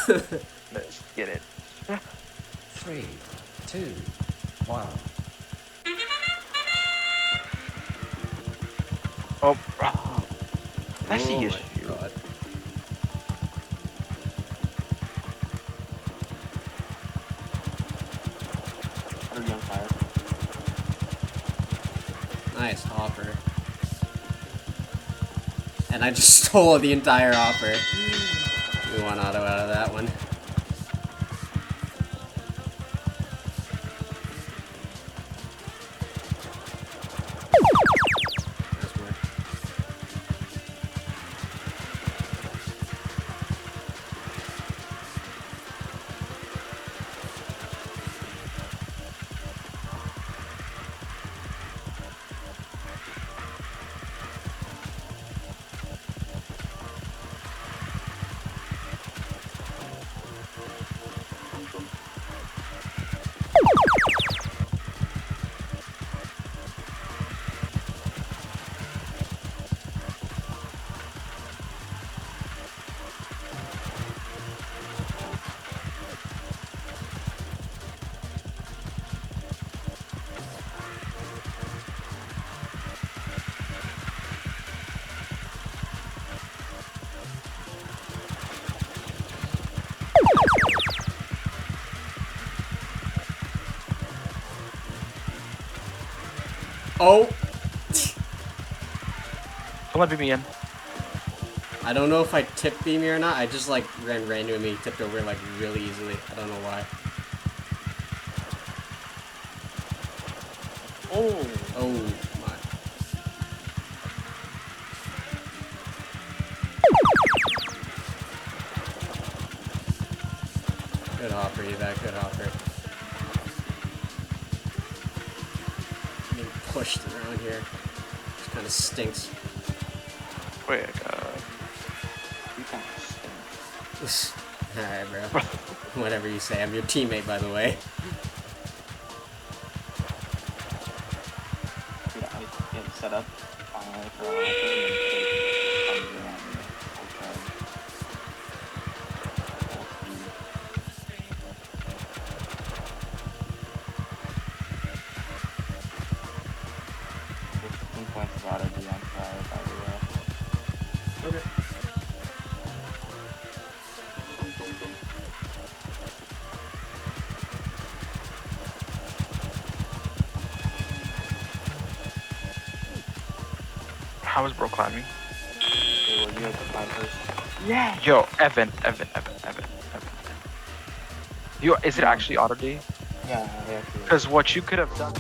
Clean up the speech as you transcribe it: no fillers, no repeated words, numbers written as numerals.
Let's get it. 3, 2, 1. Oh, that's the Oh my issue. god. Nice hopper. And I just stole the entire hopper. We want auto out of that one. Nice work. Oh! Don't let me in. I don't know if I tip beam you or not. I just like ran randomly tipped over like really easily. I don't know why. Oh. Oh my. Good hopper, evac, good hopper. Being pushed around here. Just kind of stinks. Wait, I got. Alright, bro. Whatever you say. I'm your teammate, by the way. Dude, I get set up finally for a points about it, by the way. Okay. How is bro climbing? Okay, well, you have to climb first. Yeah. Yo, Evan. Yo, is it actually auto D? Yeah, I have to. Because what you could have done.